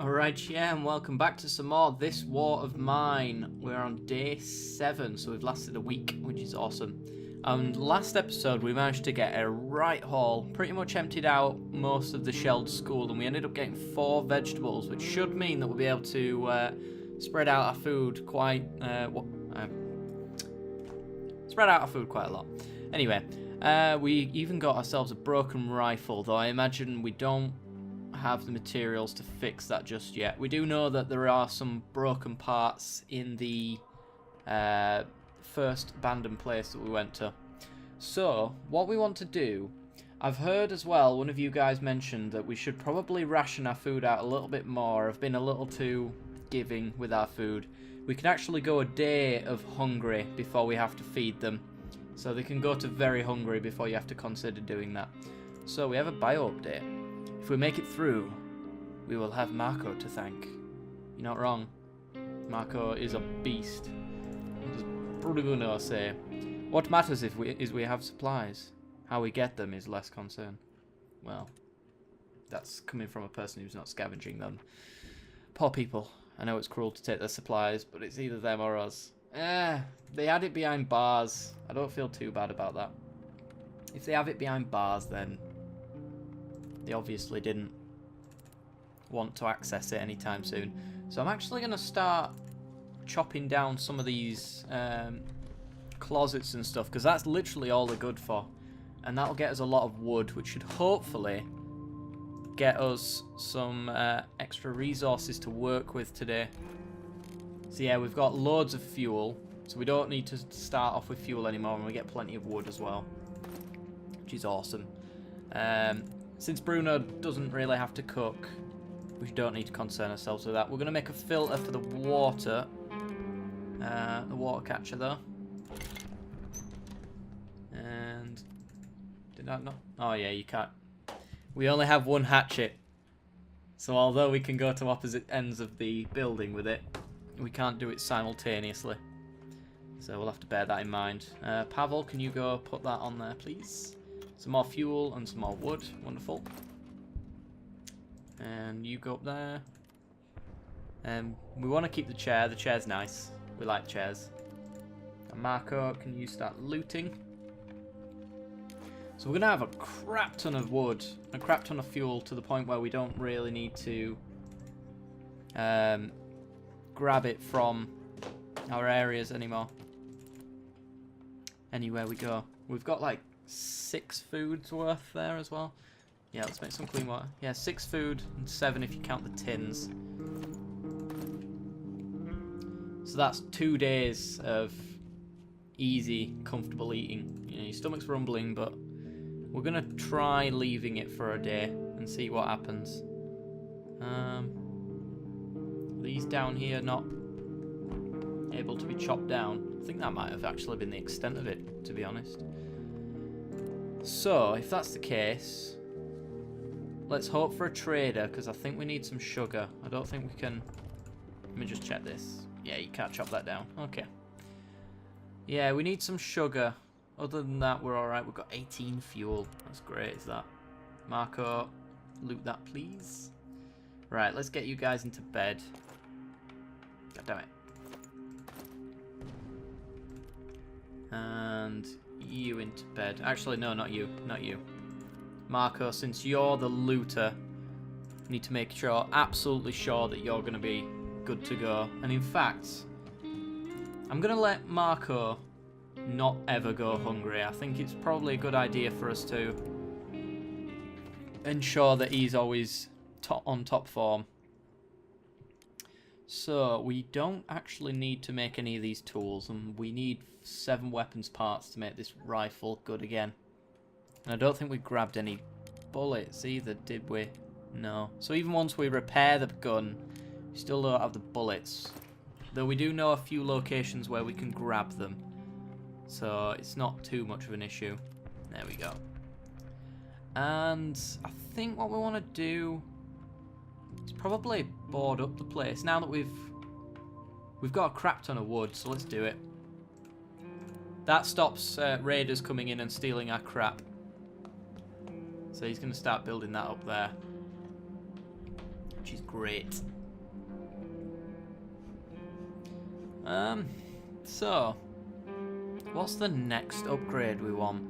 Alright, yeah, and welcome back to some more This War of Mine. We're on day 7, so we've lasted a week, which is awesome. Last episode we managed to get a right haul, pretty much emptied out most of the shelled school, and we ended up getting 4 vegetables, which should mean that we'll be able to spread out our food quite a lot. Anyway, we even got ourselves a broken rifle, though I imagine we don't have the materials to fix that just yet. We do know that there are some broken parts in the first abandoned place that we went to. So what we want to do, I've heard as well, one of you guys mentioned that we should probably ration our food out a little bit more. I've been a little too giving with our food. We can actually go a day of hungry before we have to feed them, so they can go to very hungry before you have to consider doing that. So we have a bio update. If we make it through, we will have Marco to thank. You're not wrong. Marco is a beast. As Bruno say. What matters is we have supplies. How we get them is less concern. Well, that's coming from a person who's not scavenging them. Poor people. I know it's cruel to take their supplies, but it's either them or us. They had it behind bars. I don't feel too bad about that. If they have it behind bars, then they obviously didn't want to access it anytime soon. So I'm actually going to start chopping down some of these closets and stuff, because that's literally all they're good for. And that'll get us a lot of wood, which should hopefully get us some extra resources to work with today. So yeah, we've got loads of fuel, so we don't need to start off with fuel anymore, and we get plenty of wood as well, which is awesome. Since Bruno doesn't really have to cook, we don't need to concern ourselves with that. We're going to make a filter for the water catcher though. And did that not? Oh yeah, you can't. We only have one hatchet, so although we can go to opposite ends of the building with it, we can't do it simultaneously. So we'll have to bear that in mind. Pavel, can you go put that on there, please? Some more fuel and some more wood. Wonderful. And you go up there. We want to keep the chair. The chair's nice. We like chairs. And Marco, can you start looting? So we're going to have a crap ton of wood, a crap ton of fuel, to the point where we don't really need to grab it from our areas anymore. Anywhere we go. We've got like 6 foods worth there as well. Yeah, let's make some clean water. Yeah, 6 food and 7 if you count the tins. So that's 2 days of easy, comfortable eating. You know, your stomach's rumbling, but we're gonna try leaving it for a day and see what happens. These down here not able to be chopped down. I think that might have actually been the extent of it, to be honest. So, if that's the case, let's hope for a trader, because I think we need some sugar. I don't think we can... Let me just check this. Yeah, you can't chop that down. Okay. Yeah, we need some sugar. Other than that, we're alright. We've got 18 fuel. That's great, is that? Marco, loot that, please. Right, let's get you guys into bed. God damn it. And you into bed. Actually, no, not you. Not you. Marco, since you're the looter, you need to make sure, absolutely sure, that you're going to be good to go. And in fact, I'm going to let Marco not ever go hungry. I think it's probably a good idea for us to ensure that he's always on top form. So, we don't actually need to make any of these tools, and we need 7 weapons parts to make this rifle good again. And I don't think we grabbed any bullets either, did we? No. So even once we repair the gun, we still don't have the bullets. Though we do know a few locations where we can grab them. So it's not too much of an issue. There we go. And I think what we want to do is probably board up the place. Now that we've got a crap ton of wood, so let's do it. That stops raiders coming in and stealing our crap. So he's going to start building that up there, which is great. So, what's the next upgrade we want?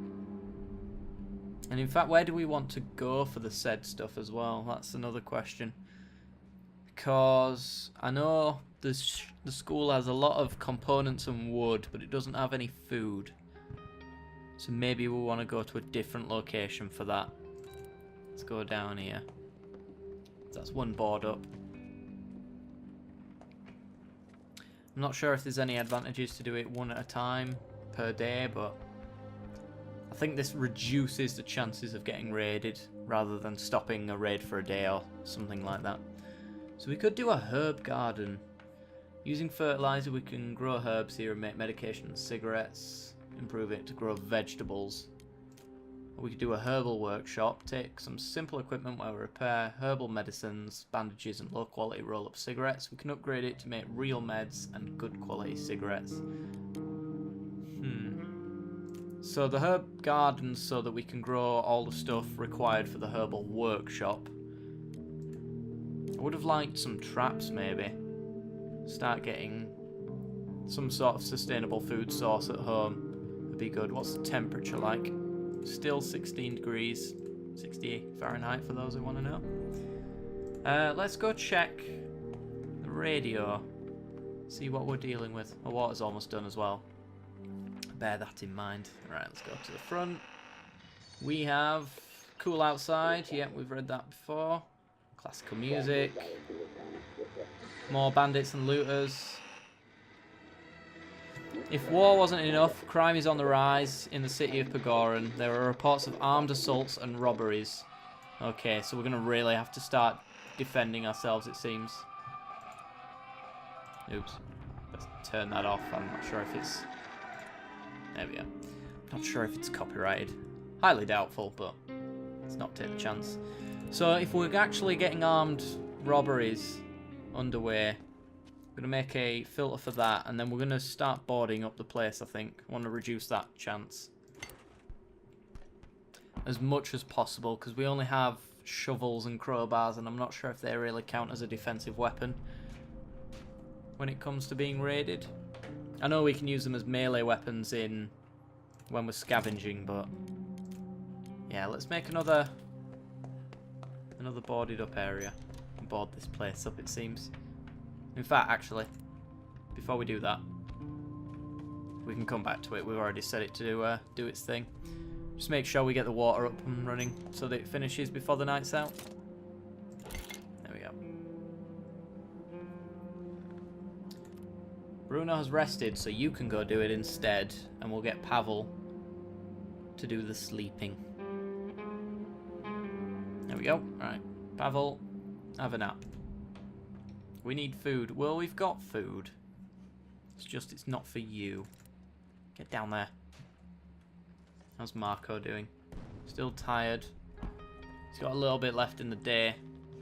And in fact, where do we want to go for the said stuff as well? That's another question. Because I know the school has a lot of components and wood, but it doesn't have any food. So maybe we want to go to a different location for that. Let's go down here. That's one board up. I'm not sure if there's any advantages to do it one at a time per day, but I think this reduces the chances of getting raided rather than stopping a raid for a day or something like that. So we could do a herb garden. Using fertilizer, we can grow herbs here and make medication and cigarettes. Improve it to grow vegetables. We could do a herbal workshop. Take some simple equipment where we repair herbal medicines, bandages, and low-quality roll-up cigarettes. We can upgrade it to make real meds and good-quality cigarettes. So the herb garden's so that we can grow all the stuff required for the herbal workshop. I would have liked some traps, maybe. Start getting some sort of sustainable food source at home. Would be good. What's the temperature like? Still 16 degrees. 60 Fahrenheit for those who want to know. Let's go check the radio. See what we're dealing with. The water's almost done as well. Bear that in mind. Right, let's go to the front. We have cool outside. Yeah, we've read that before. Classical music. More bandits and looters. If war wasn't enough, crime is on the rise in the city of Pogoren. There are reports of armed assaults and robberies. Okay, so we're going to really have to start defending ourselves, it seems. Oops. Let's turn that off. I'm not sure if it's... There we go. Not sure if it's copyrighted. Highly doubtful, but let's not take the chance. So if we're actually getting armed robberies underway, I'm going to make a filter for that, and then we're going to start boarding up the place, I think. I want to reduce that chance as much as possible, because we only have shovels and crowbars, and I'm not sure if they really count as a defensive weapon when it comes to being raided. I know we can use them as melee weapons in when we're scavenging, but yeah, let's make another boarded up area and board this place up, it seems. In fact, actually, before we do that, we can come back to it. We've already set it to do its thing. Just make sure we get the water up and running so that it finishes before the night's out. There we go. Bruno has rested, so you can go do it instead, and we'll get Pavel to do the sleeping. There we go. Alright, Pavel, have a nap. We need food. Well, we've got food. It's just it's not for you. Get down there. How's Marco doing? Still tired. He's got a little bit left in the day.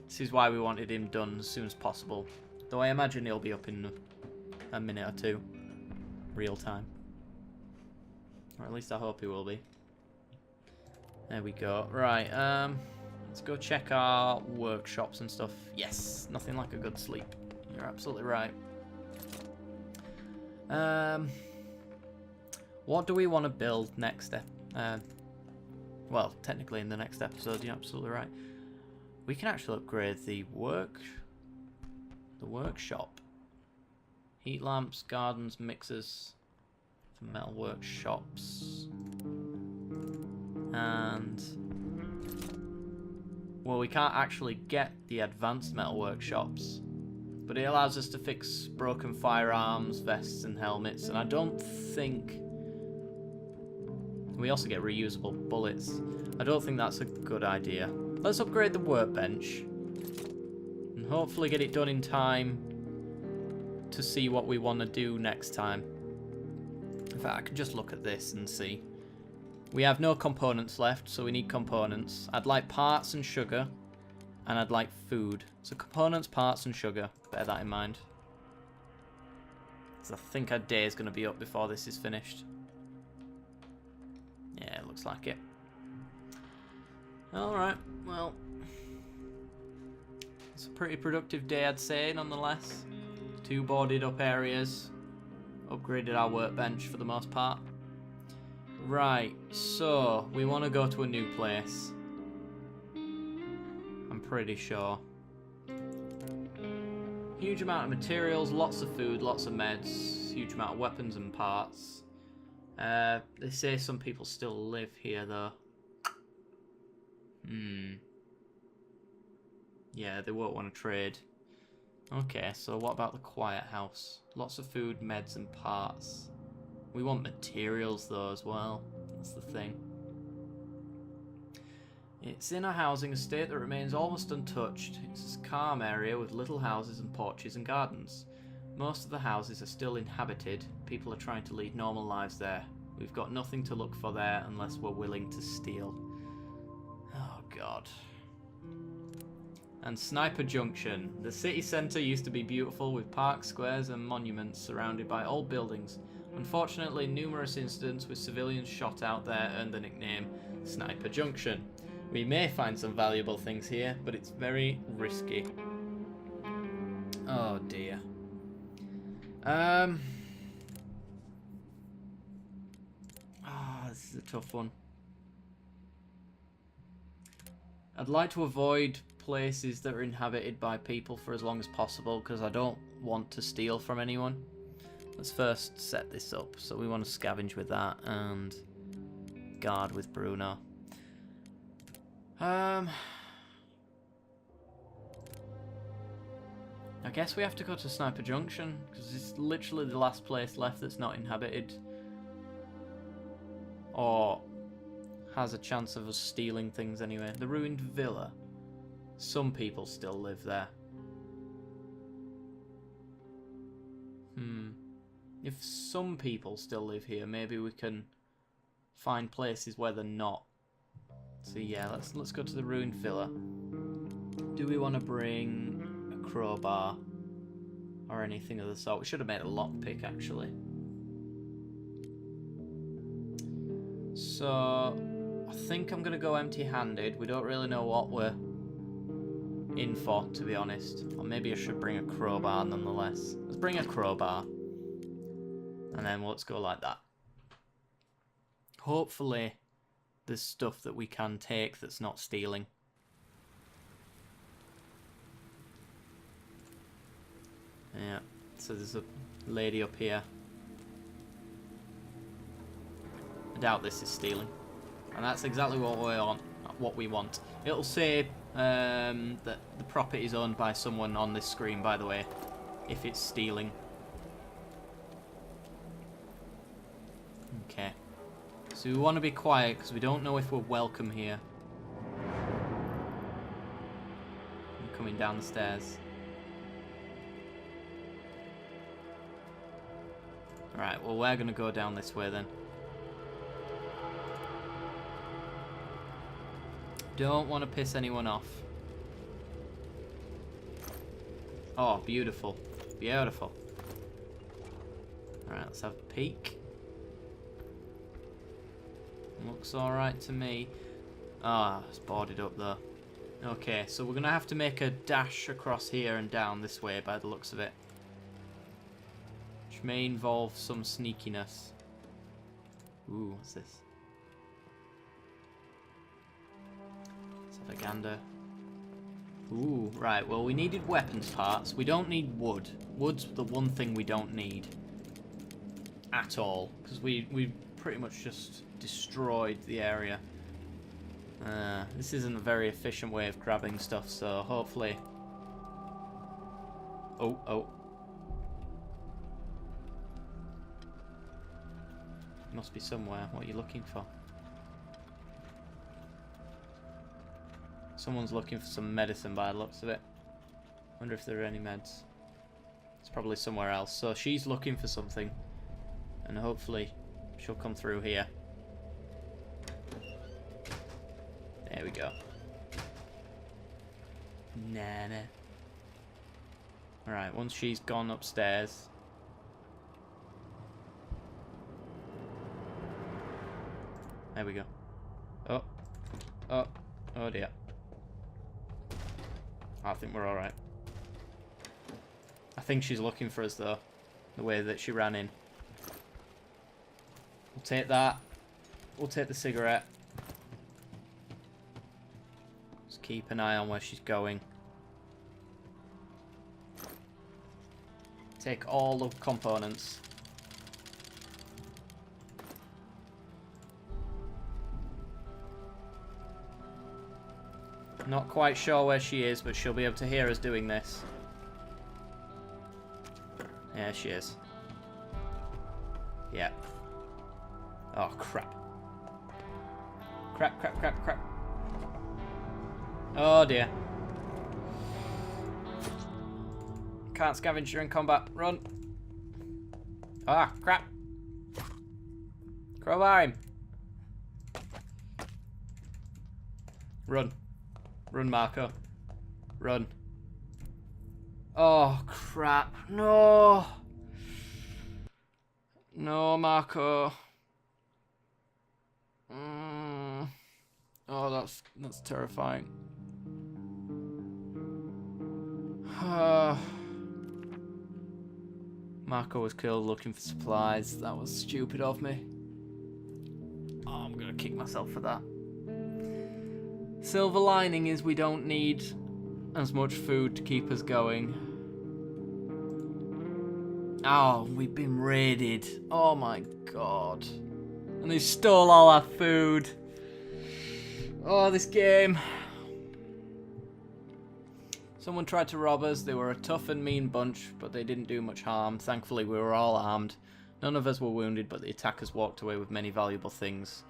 This is why we wanted him done as soon as possible. Though I imagine he'll be up in a minute or two. Real time. Or at least I hope he will be. There we go. Right, let's go check our workshops and stuff. Yes, nothing like a good sleep. You're absolutely right. What do we want to build next? Well, technically in the next episode, you're absolutely right. We can actually upgrade the workshop. Heat lamps, gardens, mixers for metal workshops. And well, we can't actually get the advanced metal workshops, but it allows us to fix broken firearms, vests and helmets, and I don't think... We also get reusable bullets. I don't think that's a good idea. Let's upgrade the workbench and hopefully get it done in time to see what we want to do next time. In fact, I can just look at this and see. We have no components left, so we need components. I'd like parts and sugar, and I'd like food. So components, parts and sugar. Bear that in mind. So I think our day is going to be up before this is finished. Yeah, it looks like it. Alright, well, it's a pretty productive day, I'd say, nonetheless. 2 boarded up areas. Upgraded our workbench for the most part. Right, so we want to go to a new place. I'm pretty sure. Huge amount of materials, lots of food, lots of meds, huge amount of weapons and parts. They say some people still live here though. Yeah, they won't want to trade. Okay, so what about the quiet house? Lots of food, meds and parts. We want materials though as well. That's the thing. It's in a housing estate that remains almost untouched. It's a calm area with little houses and porches and gardens. Most of the houses are still inhabited. People are trying to lead normal lives there. We've got nothing to look for there unless we're willing to steal. Oh god. And Sniper Junction. The city centre used to be beautiful with parks, squares and monuments surrounded by old buildings. Unfortunately, numerous incidents with civilians shot out there earned the nickname Sniper Junction. We may find some valuable things here, but it's very risky. Oh dear. This is a tough one. I'd like to avoid places that are inhabited by people for as long as possible because I don't want to steal from anyone. Let's first set this up. So we want to scavenge with that and guard with Bruno. I guess we have to go to Sniper Junction because it's literally the last place left that's not inhabited or has a chance of us stealing things anyway. The ruined villa. Some people still live there. If some people still live here, maybe we can find places where they're not. So yeah, let's go to the ruined villa. Do we want to bring a crowbar or anything of the sort? We should have made a lockpick actually. So I think I'm gonna go empty-handed. We don't really know what we're in for, to be honest. Or maybe I should bring a crowbar nonetheless. Let's bring a crowbar. And then let's go like that. Hopefully there's stuff that we can take that's not stealing. Yeah, so there's a lady up here. I doubt this is stealing. And that's exactly what we want. It'll say that the property is owned by someone on this screen, by the way, if it's stealing. Okay. So we want to be quiet because we don't know if we're welcome here. I'm coming down the stairs. Alright, well we're going to go down this way then. Don't want to piss anyone off. Oh, beautiful. Beautiful. Alright, let's have a peek. Looks alright to me. Ah, it's boarded up though. Okay, so we're going to have to make a dash across here and down this way by the looks of it. Which may involve some sneakiness. Ooh, what's this? Let's have a gander. Ooh, right, well we needed weapons parts. We don't need wood. Wood's the one thing we don't need. At all. Because we pretty much just destroyed the area. This isn't a very efficient way of grabbing stuff, so hopefully... Oh. Must be somewhere. What are you looking for? Someone's looking for some medicine by the looks of it. Wonder if there are any meds. It's probably somewhere else. So she's looking for something. And hopefully she'll come through here. There we go. Nah. Alright, once she's gone upstairs. There we go. Oh dear. I think we're alright. I think she's looking for us though. The way that she ran in. We'll take that. We'll take the cigarette. Just keep an eye on where she's going. Take all the components. Not quite sure where she is, but she'll be able to hear us doing this. Yeah, she is. Yeah. Oh, crap. Crap, crap, crap, crap. Oh, dear. Can't scavenge during combat. Run. Ah, crap. Crowbar him. Run. Run, Marco. Run. Oh, crap. No. No, Marco. Oh, that's terrifying. Marco was killed looking for supplies. That was stupid of me. Oh, I'm gonna kick myself for that. Silver lining is we don't need as much food to keep us going. Oh, we've been raided. Oh my god. And they stole all our food. Oh, this game. Someone tried to rob us. They were a tough and mean bunch, but they didn't do much harm. Thankfully, we were all armed. None of us were wounded, but the attackers walked away with many valuable things.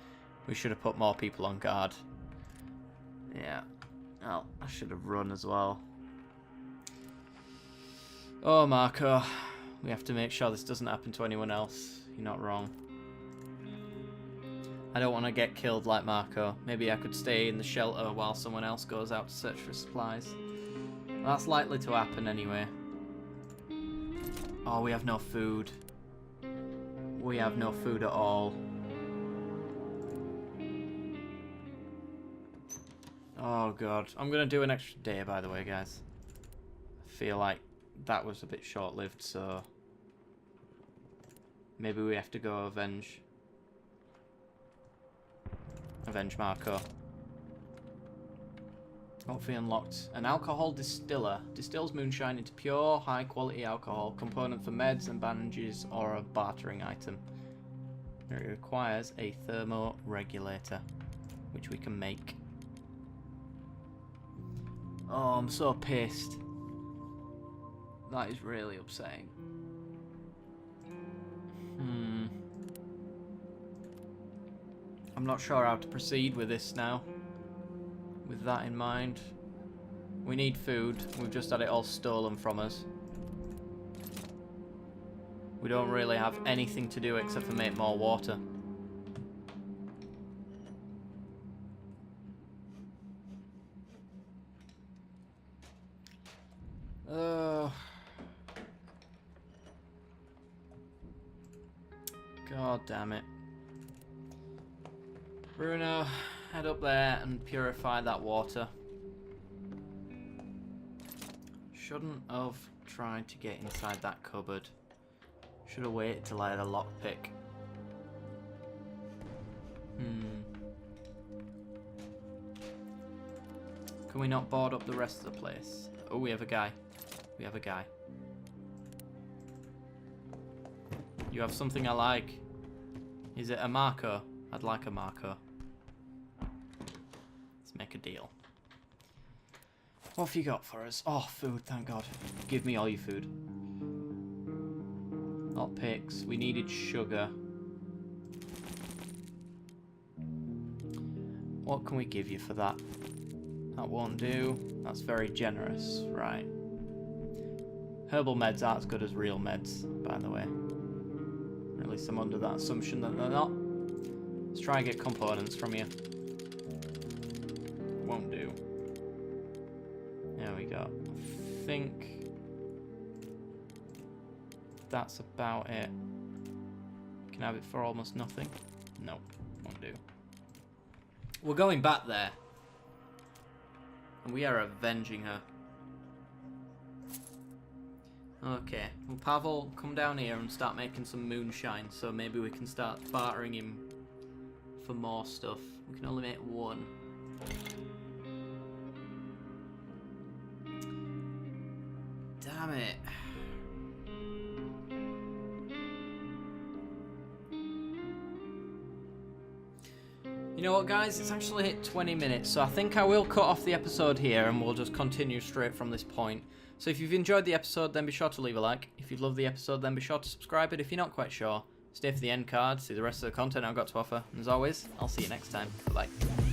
We should have put more people on guard. Yeah. Oh, I should have run as well. Oh, Marco. We have to make sure this doesn't happen to anyone else. You're not wrong. I don't want to get killed like Marco. Maybe I could stay in the shelter while someone else goes out to search for supplies. That's likely to happen anyway. Oh, we have no food. We have no food at all. Oh god. I'm going to do an extra day, by the way, guys. I feel like that was a bit short-lived, so maybe we have to go avenge Marco. Hopefully unlocked. An alcohol distiller. Distills moonshine into pure, high-quality alcohol. Component for meds and bandages or a bartering item. It requires a thermoregulator, which we can make. Oh, I'm so pissed. That is really upsetting. I'm not sure how to proceed with this now. With that in mind. We need food. We've just had it all stolen from us. We don't really have anything to do except for make more water. God damn it. Bruno, head up there and purify that water. Shouldn't have tried to get inside that cupboard. Should have waited till I had a lockpick. Can we not board up the rest of the place? Oh, we have a guy. We have a guy. You have something I like. Is it a Marco? I'd like a Marco. Let's make a deal. What have you got for us? Oh, food, thank God. Give me all your food. Not picks. We needed sugar. What can we give you for that? That won't do. That's very generous. Right. Herbal meds aren't as good as real meds, by the way. Or at least I'm under that assumption that they're not. Let's try and get components from you. Won't do. There we go. I think that's about it. Can I have it for almost nothing? Nope, won't do. We're going back there. And we are avenging her. Okay, well, Pavel, come down here and start making some moonshine, so maybe we can start bartering him for more stuff. We can only make one. Damn it. You know what, guys? It's actually hit 20 minutes, so I think I will cut off the episode here and we'll just continue straight from this point. So if you've enjoyed the episode, then be sure to leave a like. If you've loved the episode, then be sure to subscribe. And if you're not quite sure, stay for the end card, see the rest of the content I've got to offer. And as always, I'll see you next time. Bye-bye.